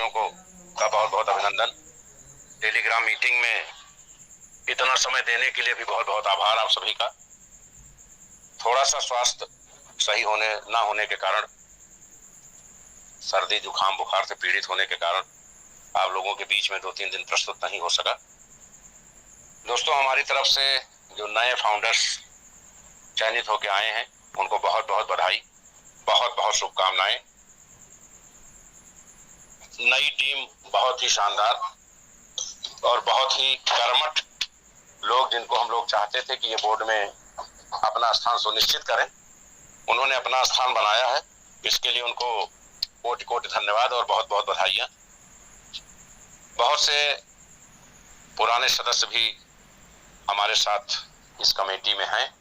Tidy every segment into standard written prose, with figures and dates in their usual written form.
बेटों को का बहुत बहुत अभिनंदन। टेलीग्राम मीटिंग में इतना समय देने के लिए भी बहुत बहुत आभार आप सभी का। थोड़ा सा स्वास्थ्य सही होने ना होने के कारण, सर्दी जुकाम बुखार से पीड़ित होने के कारण आप लोगों के बीच में 2-3 दिन प्रस्तुत नहीं हो सका। दोस्तों, हमारी तरफ से जो नए फाउंडर्स चयनित होकर आए हैं उनको बहुत बहुत बधाई, बहुत बहुत शुभकामनाएं। नई टीम बहुत ही शानदार और बहुत ही कर्मठ लोग, जिनको हम लोग चाहते थे कि ये बोर्ड में अपना स्थान सुनिश्चित करें, उन्होंने अपना स्थान बनाया है। इसके लिए उनको कोटि कोटि धन्यवाद और बहुत बहुत बधाइयां। बहुत से पुराने सदस्य भी हमारे साथ इस कमेटी में हैं।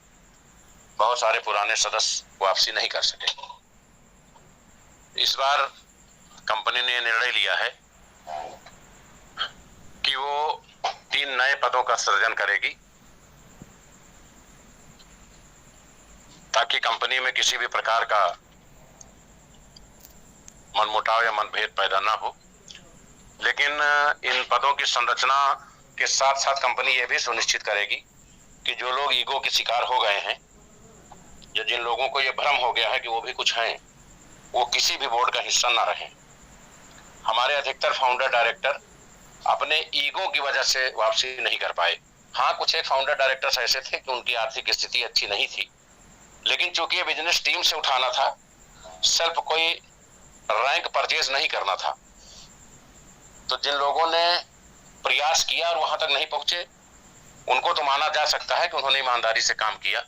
बहुत सारे पुराने सदस्य वापसी नहीं कर सके। इस बार कंपनी ने निर्णय लिया है कि वो 3 नए पदों का सृजन करेगी ताकि कंपनी में किसी भी प्रकार का मनमुटाव या मतभेद पैदा ना हो। लेकिन इन पदों की संरचना के साथ साथ कंपनी ये भी सुनिश्चित करेगी कि जो लोग ईगो के शिकार हो गए हैं या जिन लोगों को ये भ्रम हो गया है कि वो भी कुछ हैं, वो किसी भी बोर्ड का हिस्सा ना रहें। हमारे अधिकतर फाउंडर डायरेक्टर अपने ईगो की वजह से वापसी नहीं कर पाए। हाँ, कुछ एक फाउंडर डायरेक्टर्स ऐसे थे कि उनकी आर्थिक स्थिति अच्छी नहीं थी, लेकिन चूंकि ये बिजनेस टीम से उठाना था, सिर्फ कोई रैंक परचेज नहीं करना था, तो जिन लोगों ने प्रयास किया और वहां तक नहीं पहुंचे, उनको तो माना जा सकता है कि उन्होंने ईमानदारी से काम किया।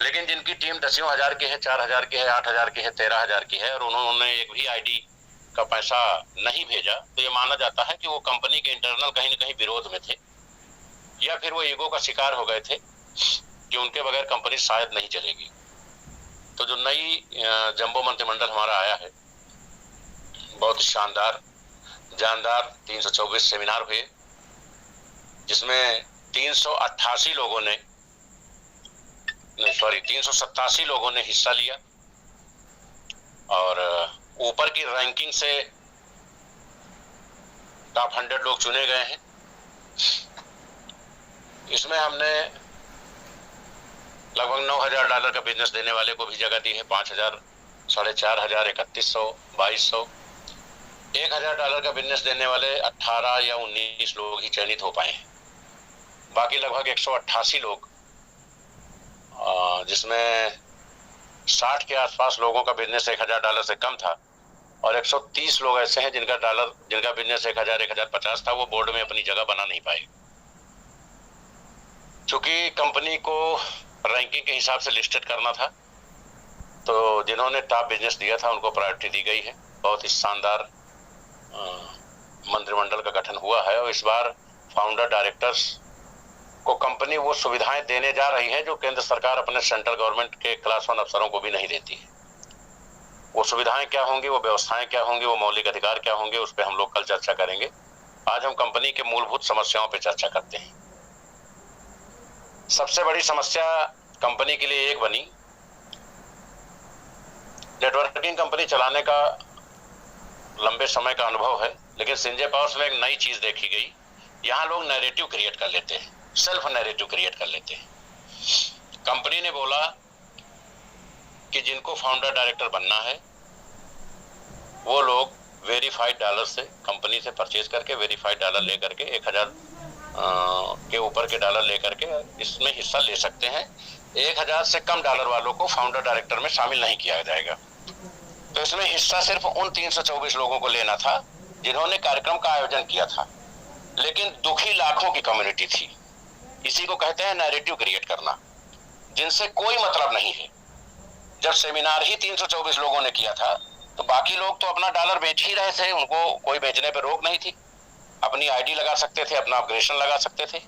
लेकिन जिनकी टीम 10,000 की है, 4,000 की है, 8,000 की है, 13,000 की है और उन्होंने एक भी आईडी का पैसा नहीं भेजा, तो ये माना जाता है कि वो कंपनी के इंटरनल कहीं न कहीं विरोध में थे या फिर वो ईगो का शिकार हो गए थे कि उनके बगैर कंपनी शायद नहीं चलेगी। तो जो नई जंबो मंत्रिमंडल हमारा आया है, बहुत शानदार जानदार 324 सेमिनार हुए, जिसमें 387 लोगों ने हिस्सा लिया और ऊपर की रैंकिंग से टॉप 100 लोग चुने गए हैं। इसमें हमने लगभग $9,000 का बिजनेस देने वाले को भी जगह दी है, 5,000, 4,500, 3,100, 2,200। $1,000 का बिजनेस देने वाले 18 या 19 लोग ही चयनित हो पाए हैं। बाकी लगभग 188 लोग, जिसमें 60 के आसपास लोगों का बिजनेस $1,000 से कम था और 130 लोग ऐसे हैं जिनका बिजनेस 1,000, 1,050 था, वो बोर्ड में अपनी जगह बना नहीं पाए। चूंकि कंपनी को रैंकिंग के हिसाब से लिस्टेड करना था, तो जिन्होंने टॉप बिजनेस दिया था उनको प्रायोरिटी दी गई है। बहुत ही शानदार मंत्रिमंडल का गठन हुआ है और इस बार फाउंडर डायरेक्टर्स को कंपनी वो सुविधाएं देने जा रही है जो केंद्र सरकार अपने सेंट्रल गवर्नमेंट के क्लास 1 अफसरों को भी नहीं देती है। वो सुविधाएं क्या होंगी, वो व्यवस्थाएं क्या होंगी, वो मौलिक अधिकार क्या होंगे, उस पर हम लोग कल चर्चा करेंगे। आज हम कंपनी के मूलभूत समस्याओं पर चर्चा करते हैं। सबसे बड़ी समस्या कंपनी के लिए एक बनी, नेटवर्किंग कंपनी चलाने का लंबे समय का अनुभव है, लेकिन संजय पावर्स में एक नई चीज देखी गई। यहाँ लोग नैरेटिव क्रिएट कर लेते हैं, सेल्फ नैरेटिव क्रिएट कर लेते हैं। कंपनी ने बोला कि जिनको फाउंडर डायरेक्टर बनना है वो लोग वेरीफाइड डॉलर से कंपनी से परचेज करके वेरीफाइड डॉलर लेकर के 1,000 के ऊपर के डॉलर लेकर के इसमें हिस्सा ले सकते हैं। 1,000 से कम डॉलर वालों को फाउंडर डायरेक्टर में शामिल नहीं किया जाएगा। तो इसमें हिस्सा सिर्फ उन 324 लोगों को लेना था जिन्होंने कार्यक्रम का आयोजन किया था, लेकिन दुखी लाखों की कम्युनिटी थी। इसी को कहते हैं नैरेटिव क्रिएट करना, जिनसे कोई मतलब नहीं है। जब सेमिनार ही 324 लोगों ने किया था तो बाकी लोग तो अपना डॉलर बेच ही रहे थे, उनको कोई बेचने पर रोक नहीं थी। अपनी आईडी लगा सकते थे, अपना अपग्रेडेशन लगा सकते थे।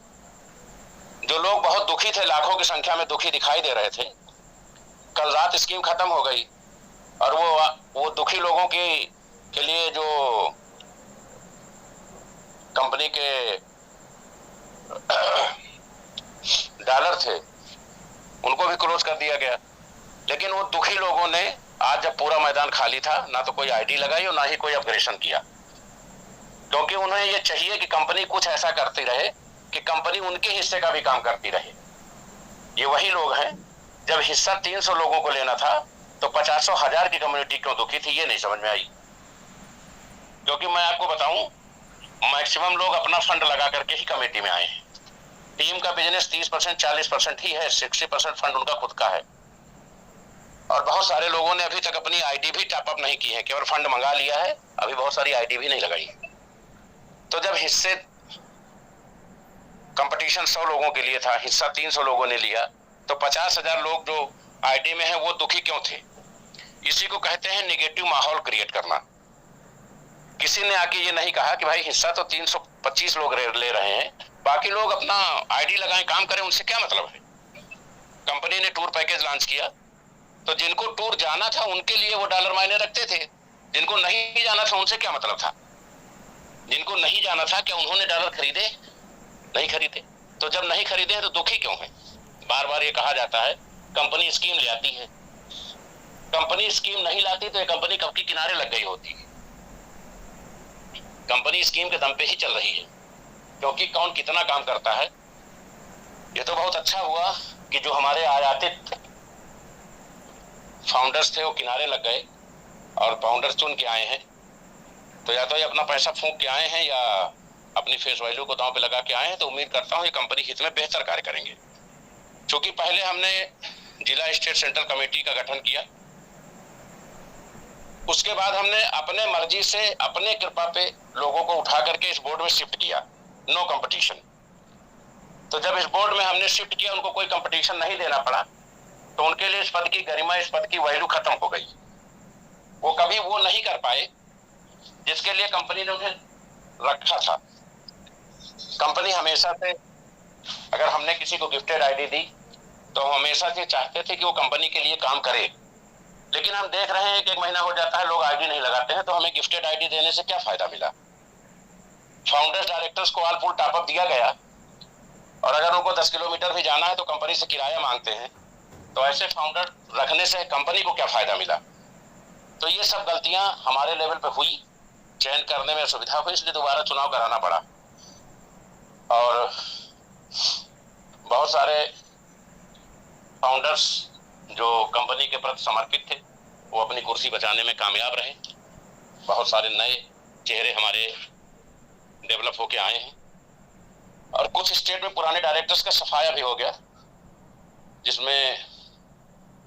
जो लोग बहुत दुखी थे, लाखों की संख्या में दुखी दिखाई दे रहे थे, कल रात स्कीम खत्म हो गई और वो दुखी लोगों के लिए जो कंपनी के डॉलर थे उनको भी क्लोज कर दिया गया। लेकिन वो दुखी लोगों ने आज जब पूरा मैदान खाली था, ना तो कोई आईडी लगाई और ना ही कोई अपग्रेडेशन किया, क्योंकि उन्हें ये चाहिए कि कंपनी कुछ ऐसा करती रहे कि कंपनी उनके हिस्से का भी काम करती रहे। ये वही लोग हैं, जब हिस्सा 300 लोगों को लेना था तो 50-100,000 की कम्युनिटी क्यों दुखी थी, ये नहीं समझ में आई। क्योंकि मैं आपको बताऊं, मैक्सिमम लोग अपना फंड लगा करके ही कमेटी में आए हैं। टीम का बिजनेस 30% 40% ही है, 60% फंड उनका खुद का है। और बहुत सारे लोगों ने अभी तक अपनी आईडी भी टॉपअप नहीं की है, केवल फंड मंगा लिया है, अभी बहुत सारी आईडी भी नहीं लगाई। तो जब हिस्से कंपटीशन 100 लोगों के लिए था, हिस्सा 300 लोगों ने लिया, तो 50,000 लोग जो आईडी में है वो दुखी क्यों थे? इसी को कहते हैं निगेटिव माहौल क्रिएट करना। किसी ने आके ये नहीं कहा कि भाई हिस्सा तो 325 लोग ले रहे हैं, बाकी लोग अपना आईडी लगाएं, काम करें, उनसे क्या मतलब है। कंपनी ने टूर पैकेज लॉन्च किया, तो जिनको टूर जाना था उनके लिए वो डॉलर मायने रखते थे, जिनको नहीं जाना था उनसे क्या मतलब था। जिनको नहीं जाना था, क्या उन्होंने डॉलर खरीदे? नहीं खरीदे। तो जब नहीं खरीदे तो दुखी क्यों है? बार बार ये कहा जाता है कंपनी स्कीम ले आती है। कंपनी स्कीम नहीं लाती तो ये कंपनी कब की किनारे लग गई होती है। कंपनी स्कीम के दम पे ही चल रही है, क्योंकि कौन कितना काम करता है। ये तो बहुत अच्छा हुआ कि जो हमारे आयातित फाउंडर्स थे वो किनारे लग गए और फाउंडर्स चुन के आए हैं। तो या तो ये अपना पैसा फूंक के आए हैं या अपनी फेस वैल्यू को दांव पे लगा के आए हैं। तो उम्मीद करता हूं ये कंपनी हित में बेहतर कार्य करेंगे। चूंकि पहले हमने जिला स्टेट सेंट्रल कमेटी का गठन किया, उसके बाद हमने अपने मर्जी से अपने कृपा पे लोगों को उठा करके इस बोर्ड में शिफ्ट किया, नो कंपटीशन। तो जब इस बोर्ड में हमने शिफ्ट किया, उनको कोई कंपटीशन नहीं देना पड़ा, तो उनके लिए इस पद की गरिमा, इस पद की वैल्यू खत्म हो गई। वो कभी वो नहीं कर पाए जिसके लिए कंपनी ने उन्हें रखा था। कंपनी हमेशा से, अगर हमने किसी को गिफ्टेड आईडी दी तो हम हमेशा से चाहते थे कि वो कंपनी के लिए काम करे। लेकिन हम देख रहे हैं कि 1 महीना हो जाता है, लोग आईडी नहीं लगाते हैं, तो हमें गिफ्टेड आईडी देने से क्या फायदा मिला। फाउंडर्स डायरेक्टर्स को ऑल फुल टॉपअप दिया गया, और अगर उनको 10 किलोमीटर भी जाना है तो कंपनी से किराया मांगते हैं। तो ऐसे फाउंडर रखने से कंपनी को क्या फायदा मिला। तो ये सब गलतियां हमारे लेवल पे हुई, चयन करने में असुविधा हुई, इसलिए दोबारा चुनाव कराना पड़ा। और बहुत सारे फाउंडर्स जो कंपनी के प्रति समर्पित थे वो अपनी कुर्सी बचाने में कामयाब रहे। बहुत सारे नए चेहरे हमारे डेवलप होके आए हैं, और कुछ स्टेट में पुराने डायरेक्टर्स का सफाया भी हो गया, जिसमें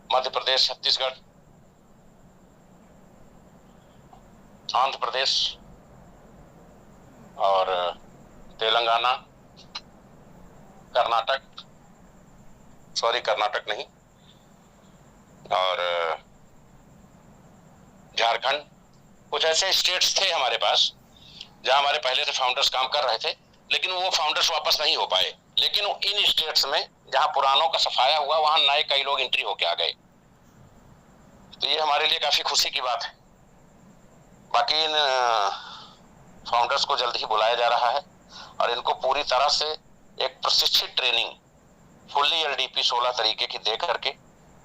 मध्य प्रदेश, छत्तीसगढ़, आंध्र प्रदेश और तेलंगाना, कर्नाटक नहीं, और झारखंड, कुछ ऐसे स्टेट्स थे हमारे पास जहां हमारे पहले से फाउंडर्स काम कर रहे थे, लेकिन वो फाउंडर्स वापस नहीं हो पाए। लेकिन इन स्टेट्स में जहां पुरानों का सफाया हुआ, वहां नए कई लोग एंट्री होके आ गए। तो ये हमारे लिए काफी खुशी की बात है। बाकी इन फाउंडर्स को जल्द ही बुलाया जा रहा है, और इनको पूरी तरह से एक प्रशिक्षित ट्रेनिंग फुल्ली एलडीपी 16 तरीके की दे करके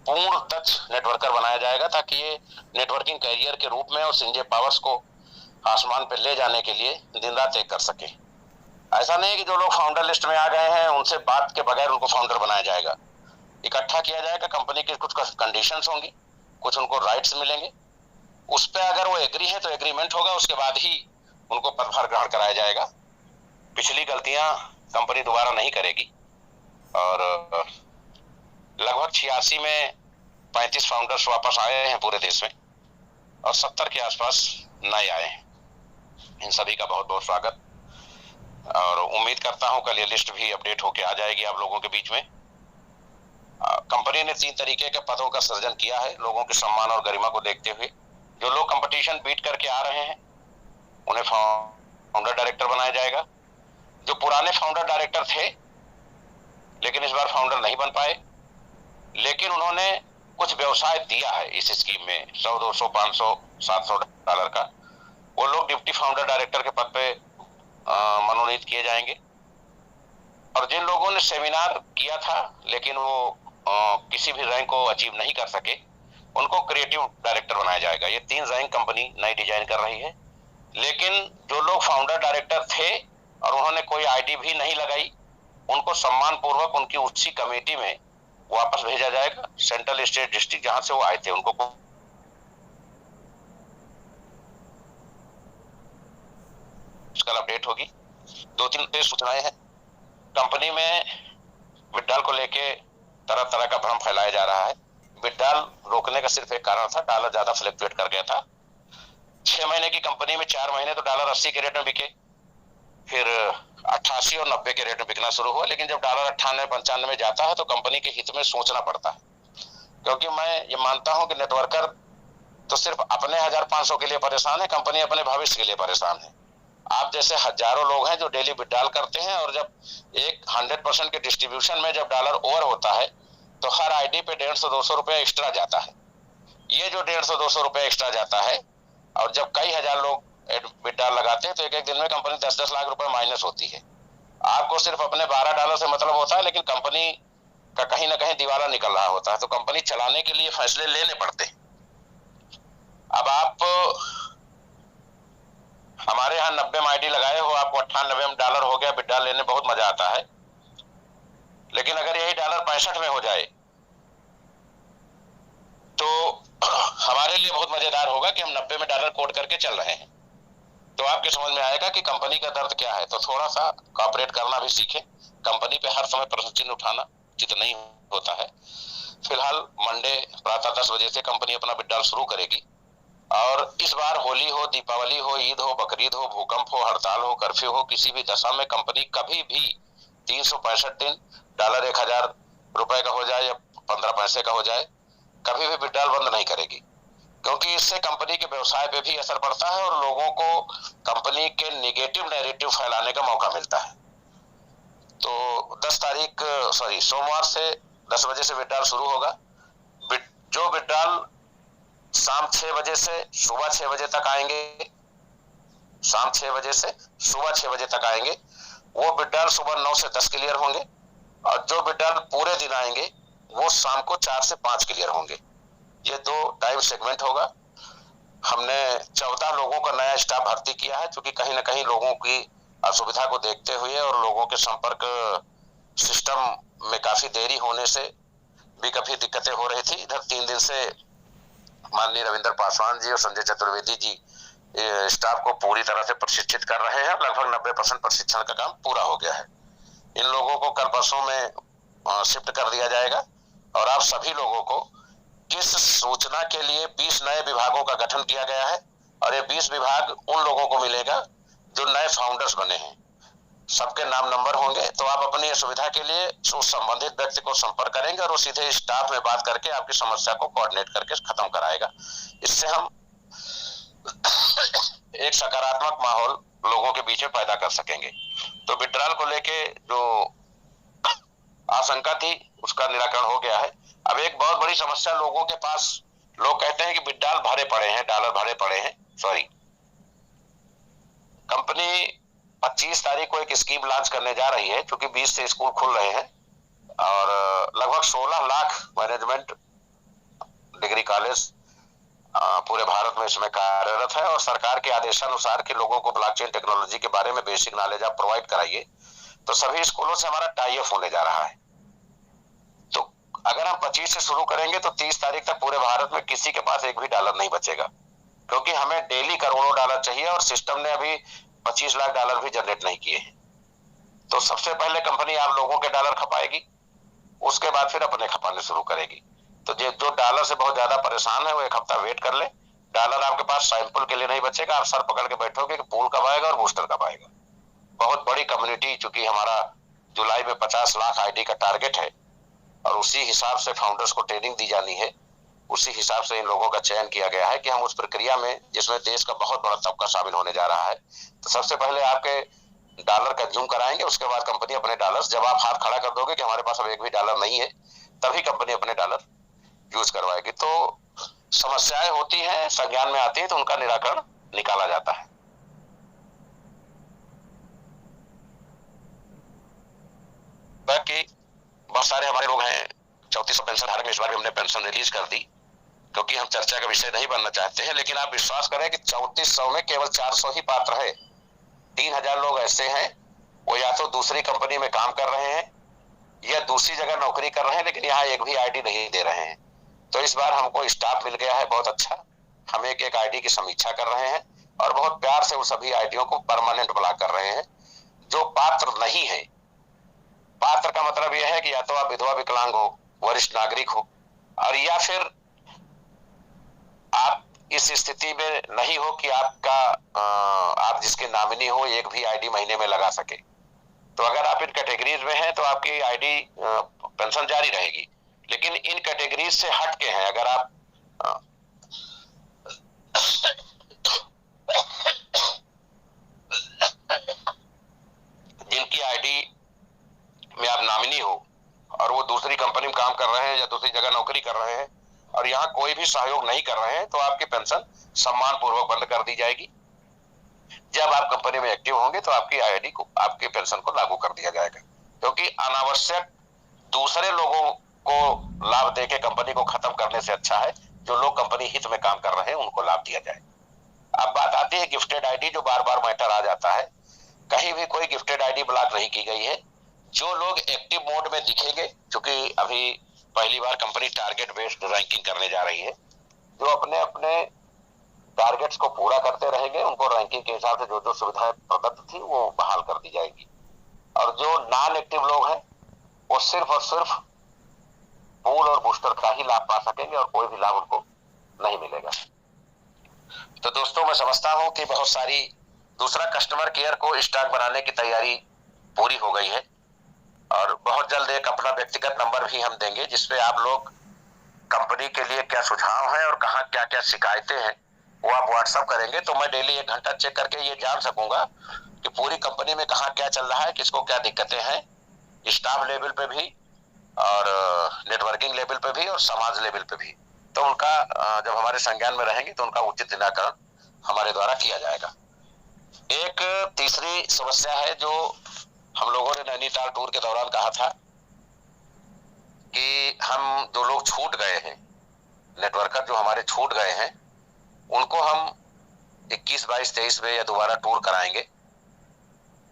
पूर्ण दक्ष नेटवर्कर बनाया जाएगा, ताकि ये नेटवर्किंग कैरियर के रूप में और संजय पावर्स को आसमान पर ले जाने के लिए दिन रात एक कर सके। ऐसा नहीं कि जो लोग फाउंडर लिस्ट में आ गए हैं उनसे बात के बगैर उनको फाउंडर बनाया जाएगा। इकट्ठा किया जाएगा, कंपनी की कुछ कंडीशंस होंगी, कुछ उनको राइट्स मिलेंगे, उस पर अगर वो एग्री है तो एग्रीमेंट होगा, उसके बाद ही उनको पदभार ग्रहण कराया जाएगा। पिछली गलतियां कंपनी दोबारा नहीं करेगी। और लगभग 86 में 35 फाउंडर्स वापस आए हैं पूरे देश में, और 70 के आसपास नए आए हैं। इन सभी का बहुत बहुत स्वागत, और उम्मीद करता हूं कल ये लिस्ट भी अपडेट होके आ जाएगी आप लोगों के बीच में। कंपनी ने 3 तरीके के पदों का सृजन किया है लोगों के सम्मान और गरिमा को देखते हुए। जो लोग कंपटीशन बीट करके आ रहे हैं उन्हें फाउंडर डायरेक्टर बनाया जाएगा। जो पुराने फाउंडर डायरेक्टर थे लेकिन इस बार फाउंडर नहीं बन पाए, लेकिन उन्होंने कुछ व्यवसाय दिया है इस स्कीम में, 100, 200, 500, $700 का, वो लोग डिप्टी फाउंडर डायरेक्टर के पद पे मनोनीत किए जाएंगे। और जिन लोगों ने सेमिनार किया था लेकिन वो किसी भी रैंक को अचीव नहीं कर सके, उनको क्रिएटिव डायरेक्टर बनाया जाएगा। ये 3 रैंक कंपनी नई डिजाइन कर रही है, लेकिन जो लोग फाउंडर डायरेक्टर थे और उन्होंने कोई आईडी भी नहीं लगाई, उनको सम्मान पूर्वक उनकी उसी कमेटी में वापस भेजा जाएगा। सेंट्रल, स्टेट, डिस्ट्रिक्ट जहां से वो आए थे उनको कल अपडेट होगी। 2-3 सूचनाएं हैं। कंपनी में विड्राल को लेके तरह तरह का भ्रम फैलाया जा रहा है। विड्राल रोकने का सिर्फ एक कारण था, डॉलर ज्यादा फ्लक्चुएट कर गया था। 6 महीने की कंपनी में 4 महीने तो डॉलर 80 के रेट में बिके, फिर 88 और 90 के रेट में बिकना शुरू हुआ। लेकिन जब डॉलर 98-95 में जाता है तो कंपनी के हित में सोचना पड़ता है, क्योंकि मैं ये मानता हूं कि नेटवर्कर तो सिर्फ अपने 1500 के लिए परेशान है, कंपनी अपने भविष्य के लिए परेशान है। आप जैसे हजारों लोग हैं जो डेली विड्रॉल करते हैं, और जब एक 100% के डिस्ट्रीब्यूशन में जब डॉलर ओवर होता है तो हर आईडी पे 150-200 रुपया एक्स्ट्रा जाता है। ये जो 150-200 रुपया एक्स्ट्रा जाता है, और जब कई हजार लोग विड्रॉल लगाते हैं तो एक एक दिन में कंपनी 10-10 लाख रुपए माइनस होती है। आपको सिर्फ अपने $12 से मतलब होता है, लेकिन कंपनी का कहीं ना कहीं दिवाला निकल रहा होता है, तो कंपनी चलाने के लिए फैसले लेने पड़ते हैं। अब आप हमारे यहाँ 90 में आईडी लगाए हो, आपको 98 में डॉलर हो गया, विड्रॉल लेने बहुत मजा आता है। लेकिन अगर यही डॉलर 65 में हो जाए तो हमारे लिए बहुत मजेदार होगा कि हम 90 में डॉलर कोट करके चल रहे हैं। तो आपके समझ में आएगा कि कंपनी का दर्द क्या है। तो थोड़ा सा कॉपरेट करना भी सीखें। कंपनी पे हर समय प्रश्न चिन्ह उठाना उचित नहीं होता है। फिलहाल मंडे प्रातः 10 बजे से कंपनी अपना विड्रॉल शुरू करेगी, और इस बार होली हो, दीपावली हो, ईद हो, बकरीद हो, भूकंप हो, हड़ताल हो, कर्फ्यू हो, किसी भी दशा में कंपनी कभी भी 365 दिन डॉलर 1000 रुपए का हो जाए या 15 पैसे का हो जाए, कभी भी विड्रॉल बंद नहीं करेगी, क्योंकि इससे कंपनी के व्यवसाय पे भी असर पड़ता है और लोगों को कंपनी के नेगेटिव नैरेटिव फैलाने का मौका मिलता है। तो 10 तारीख सोमवार से 10 बजे से विड्रॉल शुरू होगा। जो विड्रॉल शाम 6 बजे से सुबह 6 बजे तक आएंगे, शाम 6 बजे से सुबह 6 बजे तक आएंगे, वो विड्रॉल सुबह 9 से 10 क्लियर होंगे, और जो विड्रॉल पूरे दिन आएंगे वो शाम को 4 से 5 क्लियर होंगे। ये 2 टाइम सेगमेंट होगा। हमने 14 लोगों का नया स्टाफ भर्ती किया है, क्योंकि कहीं ना कहीं लोगों की असुविधा को देखते हुए और लोगों के संपर्क सिस्टम में काफी देरी होने से भी काफी दिक्कतें हो रही थी। इधर 3 दिन से माननीय रविंद्र पासवान जी और संजय चतुर्वेदी जी स्टाफ को पूरी तरह से प्रशिक्षित कर रहे हैं। लगभग 90% प्रशिक्षण का काम पूरा हो गया है। इन लोगों को कल परसों में शिफ्ट कर दिया जाएगा, और आप सभी लोगों को किस सूचना के लिए 20 नए विभागों का गठन किया गया है, और ये 20 विभाग उन लोगों को मिलेगा जो नए फाउंडर्स बने हैं। सबके नाम नंबर होंगे, तो आप अपनी सुविधा के लिए उस संबंधित व्यक्ति को संपर्क करेंगे और वो सीधे स्टाफ में बात करके आपकी समस्या को कोऑर्डिनेट करके खत्म कराएगा। इससे हम एक सकारात्मक माहौल लोगों के बीच में पैदा कर सकेंगे। तो विड्रॉल को लेके जो आशंका थी उसका निराकरण हो गया है। अब एक बहुत बड़ी समस्या लोगों के पास, लोग कहते हैं कि विड्रॉल भरे पड़े हैं, डॉलर भरे पड़े हैं। कंपनी 25 तारीख को एक स्कीम लॉन्च करने जा रही है, क्योंकि 20 से स्कूल खुल रहे हैं, और लगभग 16 लाख मैनेजमेंट डिग्री कॉलेज पूरे भारत में इसमें कार्यरत है, और सरकार के आदेशानुसार के लोगों को ब्लॉकचेन टेक्नोलॉजी के बारे में बेसिक नॉलेज आप प्रोवाइड कराइए। तो सभी स्कूलों से हमारा टाई अप होने जा रहा है। तो अगर हम 25 से शुरू करेंगे तो 30 तारीख तक पूरे भारत में किसी के पास एक भी डॉलर नहीं बचेगा, क्योंकि हमें डेली करोड़ों डॉलर चाहिए, और सिस्टम ने अभी 25 लाख डॉलर भी जनरेट नहीं किए हैं। तो सबसे पहले कंपनी आप लोगों के डॉलर खपाएगी, उसके बाद फिर अपने खपाने शुरू करेगी। तो जो डॉलर से बहुत ज्यादा परेशान है वो एक हफ्ता वेट कर ले। डॉलर आपके पास सैंपल के लिए नहीं बचेगा, आप सर पकड़ के बैठोगे कि पूल कब आएगा और बूस्टर कब आएगा। बहुत बड़ी कम्युनिटी, चूंकि हमारा जुलाई में 50 लाख आईडी का टारगेट है, और उसी हिसाब से फाउंडर्स को ट्रेनिंग दी जानी है, उसी हिसाब से इन लोगों का चयन किया गया है कि हम उस प्रक्रिया में, जिसमें देश का बहुत बड़ा तबका शामिल होने जा रहा है। तो सबसे पहले आपके डॉलर कंज्यूम कराएंगे, उसके बाद कंपनी अपने डॉलर, जब आप हाथ खड़ा कर दोगे कि हमारे पास अब एक भी डॉलर नहीं है, तभी कंपनी अपने डॉलर यूज करवाएगी। तो समस्याएं होती हैं, संज्ञान में आती है, तो उनका निराकरण निकाला जाता है। बाकी बहुत सारे हमारे लोग हैं 3400 पेंशन धारक, इस बार भी हमने पेंशन रिलीज कर दी। क्योंकि हम चर्चा का विषय नहीं बनना चाहते हैं, लेकिन आप विश्वास करें कि 3400 में केवल 400 ही पात्र है। 3000 लोग ऐसे हैं, वो या तो दूसरी कंपनी में काम कर रहे हैं या दूसरी जगह नौकरी कर रहे हैं, लेकिन यहाँ एक भी आईडी नहीं दे रहे हैं। तो इस बार हमको स्टाफ मिल गया है बहुत अच्छा। हम एक एक आईडी की समीक्षा कर रहे हैं और बहुत प्यार से उन सभी आईडियों को परमानेंट ब्लॉक कर रहे हैं जो पात्र नहीं है। पात्र का मतलब यह है कि या तो आप विधवा विकलांग हो, वरिष्ठ नागरिक हो, और या फिर आप इस स्थिति में नहीं हो कि आप जिसके नॉमिनी हो एक भी आईडी महीने में लगा सके। तो अगर आप इन कैटेगरीज में हैं तो आपकी आईडी पेंशन जारी रहेगी, लेकिन इन कैटेगरीज से हट के हैं अगर आप जिनकी आईडी में आप नॉमिनी हो और वो दूसरी कंपनी में काम कर रहे हैं या दूसरी जगह नौकरी कर रहे हैं और यहाँ कोई भी सहयोग नहीं कर रहे हैं, तो आपकी पेंशन सम्मान पूर्वक बंद कर दी जाएगी। जब आप कंपनी में एक्टिव होंगे तो आपकी आईडी को, आपकी पेंशन को लागू कर दिया जाएगा, क्योंकि अनावश्यक दूसरे लोगों को लाभ देके कंपनी को खत्म करने से अच्छा है जो लोग कंपनी हित में काम कर रहे हैं उनको लाभ दिया जाए। अब बात आती है गिफ्टेड आईडी, जो बार बार मैटर आ जाता है। कहीं भी कोई गिफ्टेड आईडी ब्लॉक नहीं की गई है। जो लोग एक्टिव मोड में दिखेंगे, क्योंकि अभी पहली बार कंपनी टारगेट बेस्ड रैंकिंग करने जा रही है, जो अपने अपने टारगेट्स को पूरा करते रहेंगे उनको रैंकिंग के हिसाब से जो जो सुविधाएं प्रदत्त थी वो बहाल कर दी जाएगी। और जो नॉन एक्टिव लोग हैं वो सिर्फ और सिर्फ पूल और बूस्टर का ही लाभ पा सकेंगे और कोई भी लाभ उनको नहीं मिलेगा। तो दोस्तों, मैं समझता हूं कि बहुत सारी दूसरा कस्टमर केयर को स्टॉक बनाने की तैयारी पूरी हो गई है और बहुत जल्द एक अपना व्यक्तिगत नंबर भी हम देंगे जिसपे आप लोग कंपनी के लिए क्या सुझाव है और कहाँ क्या क्या शिकायतें हैं वो आप व्हाट्सएप करेंगे, तो मैं डेली 1 घंटा चेक करके ये जान सकूंगा कि पूरी कंपनी में कहाँ क्या चल रहा है, किसको क्या दिक्कतें हैं, स्टाफ लेवल पे भी और नेटवर्किंग लेवल पे भी और समाज लेवल पे भी। तो उनका जब हमारे संज्ञान में रहेंगे तो उनका उचित निराकरण हमारे द्वारा किया जाएगा। एक तीसरी समस्या है जो हम लोगों ने नैनीताल टूर के दौरान कहा था कि हम जो लोग छूट गए हैं, नेटवर्कर जो हमारे छूट गए हैं, उनको हम 21, 22, 23 में या दोबारा टूर कराएंगे।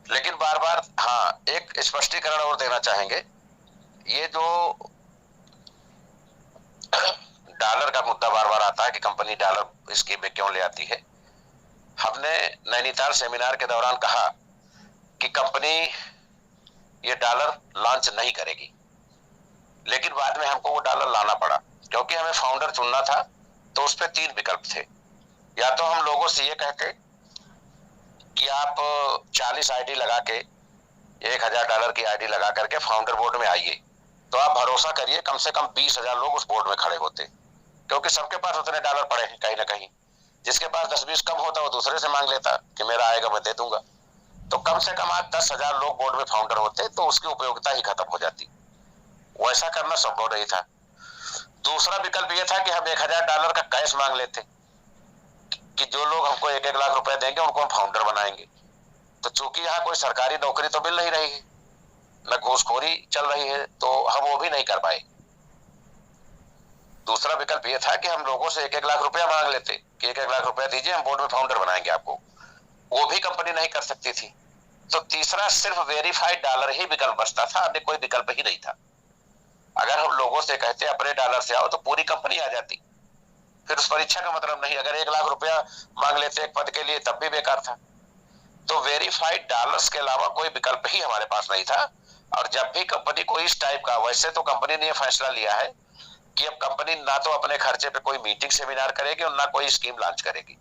लेकिन बार बार एक स्पष्टीकरण और देना चाहेंगे। ये जो डॉलर का मुद्दा बार बार आता है कि कंपनी डॉलर स्कीम में क्यों ले आती है, हमने नैनीताल सेमिनार के दौरान कहा कि कंपनी ये डॉलर लॉन्च नहीं करेगी, लेकिन बाद में हमको वो डॉलर लाना पड़ा क्योंकि हमें फाउंडर चुनना था। तो उस पर 3 विकल्प थे। या तो हम लोगों से ये कहते कि आप 40 आईडी लगा के, $1000 की आईडी लगा करके फाउंडर बोर्ड में आइए, तो आप भरोसा करिए कम से कम 20,000 लोग उस बोर्ड में खड़े होते, क्योंकि सबके पास उतने डॉलर पड़े हैं कहीं ना कहीं। जिसके पास 10-20 कम होता वो दूसरे से मांग लेता कि मेरा आएगा मैं दे दूंगा। तो कम से कम आज 10,000 लोग बोर्ड में फाउंडर होते तो उसकी उपयोगिता ही खत्म हो जाती। वैसा करना संभव नहीं था। दूसरा विकल्प यह था कि हम $1000 का कैश मांग लेते कि जो लोग हमको 1-1 लाख रुपए देंगे उनको हम फाउंडर बनाएंगे। तो चूंकि यहाँ कोई सरकारी नौकरी तो मिल नहीं रही है, न घूसखोरी चल रही है, तो हम वो भी नहीं कर पाए। दूसरा विकल्प यह था कि हम लोगों से 1-1 लाख रुपया मांग लेते कि 1-1 लाख रुपया दीजिए, हम बोर्ड में फाउंडर बनाएंगे आपको। वो भी कंपनी नहीं कर सकती थी। तो तीसरा सिर्फ वेरीफाइड डॉलर ही विकल्प बचता था, अन्य कोई विकल्प ही नहीं था। अगर हम लोगों से कहते अपने डॉलर से आओ तो पूरी कंपनी आ जाती, फिर उस परीक्षा का मतलब नहीं। अगर 1 लाख रुपया मांग लेते एक पद के लिए तब भी बेकार था। तो वेरीफाइड डॉलर्स के अलावा कोई विकल्प ही हमारे पास नहीं था। और जब भी कंपनी को इस टाइप का, वैसे तो कंपनी ने यह फैसला लिया है कि अब कंपनी ना तो अपने खर्चे पे कोई मीटिंग सेमिनार करेगी और ना कोई स्कीम लॉन्च करेगी।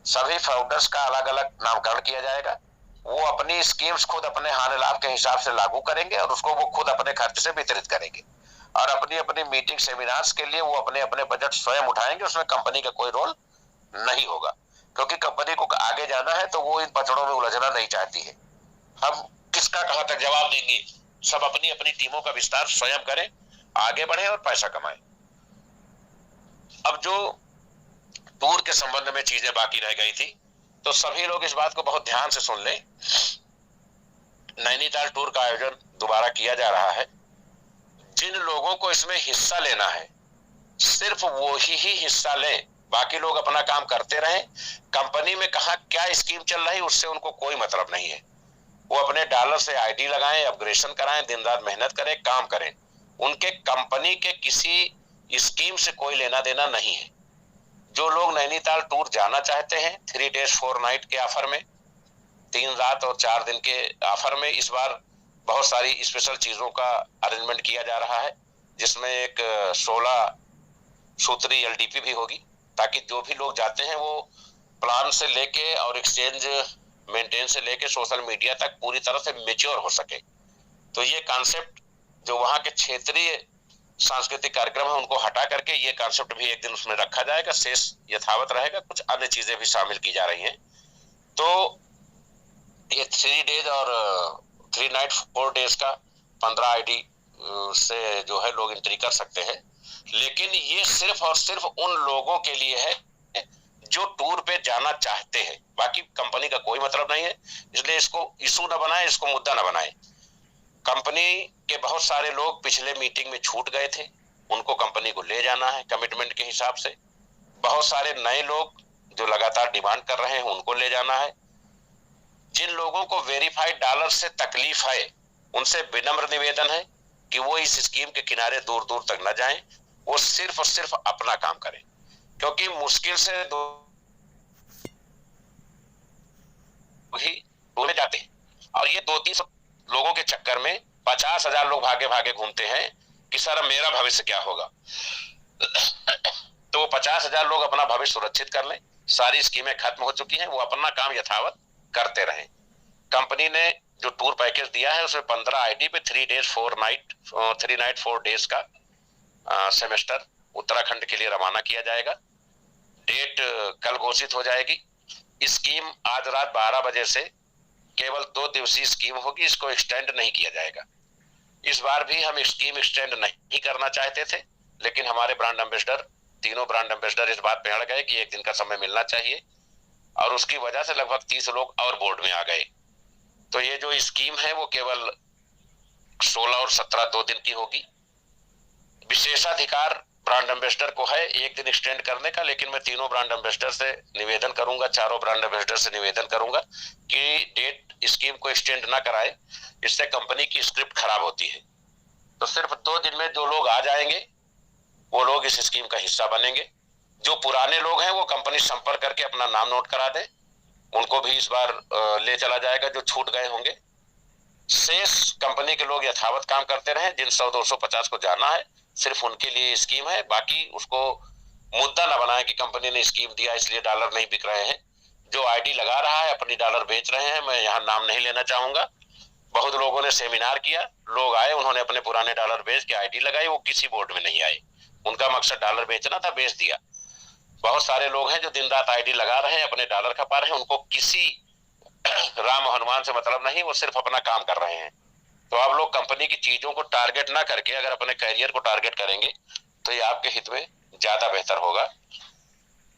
सभी फाउंडर्स का अलग अलग नामकरण किया जाएगा। वो अपनी स्कीम्स खुद अपने हानि लाभ के हिसाब से लागू करेंगे और उसको वो खुद अपने खर्च से वितरित करेंगे। और अपनी अपनी मीटिंग सेमिनार्स के लिए वो अपने अपने बजट स्वयं उठाएंगे। उसमें कंपनी का कोई रोल नहीं होगा, क्योंकि कंपनी को आगे जाना है तो वो इन पचड़ों में उलझना नहीं चाहती है। हम किसका कहां तक जवाब देंगे, सब अपनी अपनी टीमों का विस्तार स्वयं करें, आगे बढ़े और पैसा कमाएं। अब जो टूर के संबंध में चीजें बाकी रह गई थी, तो सभी लोग इस बात को बहुत ध्यान से सुन लें। नैनीताल टूर का आयोजन दोबारा किया जा रहा है। जिन लोगों को इसमें हिस्सा लेना है सिर्फ वो ही हिस्सा लें, बाकी लोग अपना काम करते रहें। कंपनी में कहा क्या स्कीम चल रही उससे उनको कोई मतलब नहीं है। वो अपने डॉलर से आईडी लगाएं, अपग्रेडेशन कराएं, दिन रात मेहनत करें, काम करें। उनके कंपनी के किसी स्कीम से कोई लेना देना नहीं है। जो लोग नैनीताल टूर जाना चाहते हैं 3 days 4 night के ऑफर में, 3 रात और 4 दिन के ऑफर में, इस बार बहुत सारी स्पेशल चीजों का अरेंजमेंट किया जा रहा है, जिसमें एक 16 सूत्री LDP भी होगी, ताकि जो भी लोग जाते हैं वो प्लान से लेके और एक्सचेंज मेंटेन से लेके सोशल मीडिया तक पूरी तरह से मेच्योर हो सके। तो ये कॉन्सेप्ट जो वहां के क्षेत्रीय सांस्कृतिक कार्यक्रम है उनको हटा करके ये कॉन्सेप्ट भी एक दिन उसमें रखा जाएगा, शेष यथावत रहेगा, कुछ अन्य चीजें भी शामिल की जा रही हैं। तो ये 3 days और 3 night 4 days का 15 ID से जो है लोग एंट्री कर सकते हैं। लेकिन ये सिर्फ और सिर्फ उन लोगों के लिए है जो टूर पे जाना चाहते हैं, बाकी कंपनी का कोई मतलब नहीं है। इसलिए इसको इशू न बनाए, इसको मुद्दा न बनाए। कंपनी के बहुत सारे लोग पिछले मीटिंग में छूट गए थे, उनको कंपनी को ले जाना है कमिटमेंट के हिसाब से। बहुत सारे नए लोग जो लगातार डिमांड कर रहे हैं उनको ले जाना है। जिन लोगों को वेरीफाइड डॉलर से तकलीफ है उनसे विनम्र निवेदन है कि वो इस स्कीम के किनारे दूर दूर तक न जाएं, वो सिर्फ और सिर्फ अपना काम करें, क्योंकि मुश्किल से ही बोले जाते हैं। और ये 2-3 लोगों के चक्कर में 50,000 लोग भागे भागे घूमते हैं कि सर मेरा भविष्य क्या होगा। तो 50,000 लोग अपना भविष्य सुरक्षित कर लें। सारी स्कीमें खत्म हो चुकी हैं, वो अपना काम यथावत करते रहें। कंपनी ने जो टूर पैकेज दिया है उसमें 15 ID पे 3 days 4 night 3 night 4 days का सेमेस्टर उत्तराखंड के लिए रवाना किया जाएगा। डेट कल घोषित हो जाएगी। स्कीम आज रात 12 बजे से केवल 2 दिवसीय स्कीम होगी, इसको एक्सटेंड नहीं किया जाएगा। इस बार भी हम स्कीम एक्सटेंड नहीं करना चाहते थे, लेकिन हमारे ब्रांड एम्बेसडर, तीनों ब्रांड एम्बेसडर इस बात पे अड़ गए कि एक दिन का समय मिलना चाहिए, और उसकी वजह से लगभग 30 लोग और बोर्ड में आ गए। तो ये जो स्कीम है वो केवल 16 और 17 2 दिन की होगी। विशेषाधिकार ब्रांड एम्बेसडर को है एक दिन एक्सटेंड करने का, लेकिन मैं तीनों ब्रांड एम्बेसडर से निवेदन करूंगा, चारों ब्रांड एम्बेसडर से निवेदन करूंगा कि डेट स्कीम को एक्सटेंड ना कराए, इससे कंपनी की स्क्रिप्ट खराब होती है। तो सिर्फ 2 दिन में जो लोग आ जाएंगे वो लोग इस स्कीम का हिस्सा बनेंगे। जो पुराने लोग हैं वो कंपनी संपर्क करके अपना नाम नोट करा दे, उनको भी इस बार ले चला जाएगा जो छूट गए होंगे। शेष कंपनी के लोग यथावत काम करते रहे। जिन 100-250 को जाना है सिर्फ उनके लिए स्कीम है, बाकी उसको मुद्दा ना बनाए कि कंपनी ने स्कीम दिया इसलिए डॉलर नहीं बिक रहे हैं। जो आईडी लगा रहा है अपनी डॉलर बेच रहे हैं, मैं यहाँ नाम नहीं लेना चाहूंगा। बहुत लोगों ने सेमिनार किया, लोग आए, उन्होंने अपने पुराने डॉलर बेच के आईडी लगाई, वो किसी बोर्ड में नहीं आए। उनका मकसद डॉलर बेचना था, बेच दिया। बहुत सारे लोग हैं जो दिन रात आईडी लगा रहे हैं, अपने डॉलर खपा रहे हैं, उनको किसी राम हनुमान से मतलब नहीं, वो सिर्फ अपना काम कर रहे हैं। तो आप लोग कंपनी की चीजों को टारगेट ना करके अगर अपने कैरियर को टारगेट करेंगे तो ये आपके हित में ज्यादा बेहतर होगा।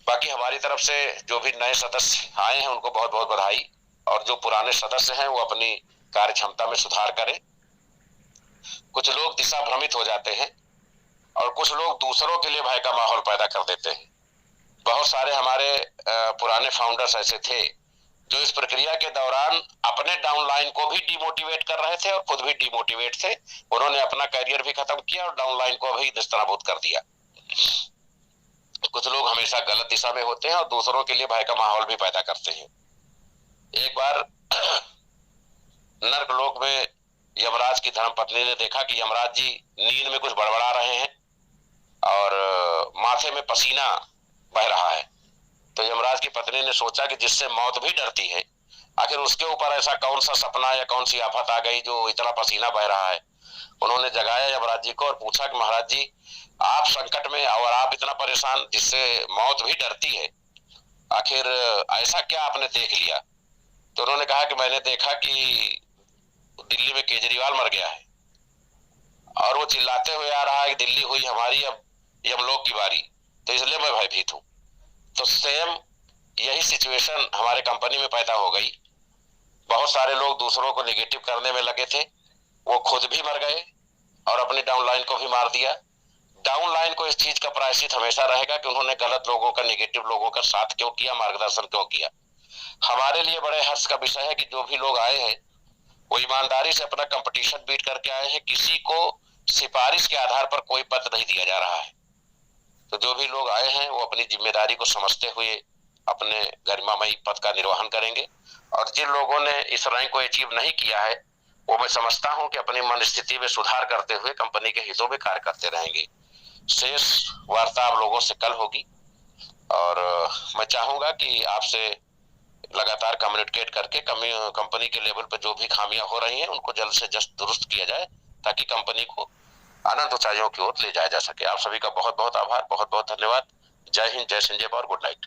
बाकी हमारी तरफ से जो भी नए सदस्य आए हैं उनको बहुत बहुत बधाई, और जो पुराने सदस्य हैं वो अपनी कार्य क्षमता में सुधार करें। कुछ लोग दिशा भ्रमित हो जाते हैं और कुछ लोग दूसरों के लिए भय का माहौल पैदा कर देते हैं। बहुत सारे हमारे पुराने फाउंडर्स ऐसे थे जो इस प्रक्रिया के दौरान अपने डाउनलाइन को भी डिमोटिवेट कर रहे थे और खुद भी डिमोटिवेट थे। उन्होंने अपना करियर भी खत्म किया और डाउनलाइन को भी निस्तानाबूद कर दिया। कुछ लोग हमेशा गलत दिशा में होते हैं और दूसरों के लिए भय का माहौल भी पैदा करते हैं। एक बार नर्कलोक में यमराज की धर्मपत्नी ने देखा कि यमराज जी नींद में कुछ बड़बड़ा रहे हैं और माथे में पसीना बह रहा है। तो यमराज की पत्नी ने सोचा कि जिससे मौत भी डरती है, आखिर उसके ऊपर ऐसा कौन सा सपना या कौन सी आफत आ गई जो इतना पसीना बह रहा है। उन्होंने जगाया यमराज जी को और पूछा कि महाराज जी, आप संकट में और आप इतना परेशान जिससे मौत भी डरती है, आखिर ऐसा क्या आपने देख लिया। तो उन्होंने कहा कि मैंने देखा कि दिल्ली में केजरीवाल मर गया है और वो चिल्लाते हुए आ रहा है कि दिल्ली हुई हमारी, अब यमलोक की बारी, तो इसलिए मैं भयभीत हूँ। तो सेम यही सिचुएशन हमारे कंपनी में पैदा हो गई। बहुत सारे लोग दूसरों को नेगेटिव करने में लगे थे, वो खुद भी मर गए और अपनी डाउनलाइन को भी मार दिया। डाउन लाइन को इस चीज का प्रायश्चित हमेशा रहेगा कि उन्होंने गलत लोगों का, नेगेटिव लोगों का साथ क्यों किया, मार्गदर्शन क्यों किया। हमारे लिए बड़े हर्ष का विषय है कि जो भी लोग आए हैं वो ईमानदारी से अपना कंपटीशन बीट करके आए हैं। किसी को सिफारिश के आधार पर कोई पद नहीं दिया जा रहा है। तो जो भी लोग आए हैं वो अपनी जिम्मेदारी को समझते हुए अपने गरिमामयी पद का निर्वहन करेंगे। और जिन लोगों ने इस रैंक को अचीव नहीं किया है वो मैं समझता हूं कि अपनी मन स्थिति में सुधार करते हुए कंपनी के हितों में कार्य करते रहेंगे। शेष वार्ता आप लोगों से कल होगी और मैं चाहूंगा कि आपसे लगातार कम्युनिकेट करके कंपनी के लेवल पर जो भी खामियां हो रही हैं उनको जल्द से जल्द दुरुस्त किया जाए ताकि कंपनी को अनंत ऊंचाइयों की ओर ले जाया जा सके। आप सभी का बहुत बहुत आभार, बहुत बहुत धन्यवाद। जय हिंद, जय संजय और गुड नाइट।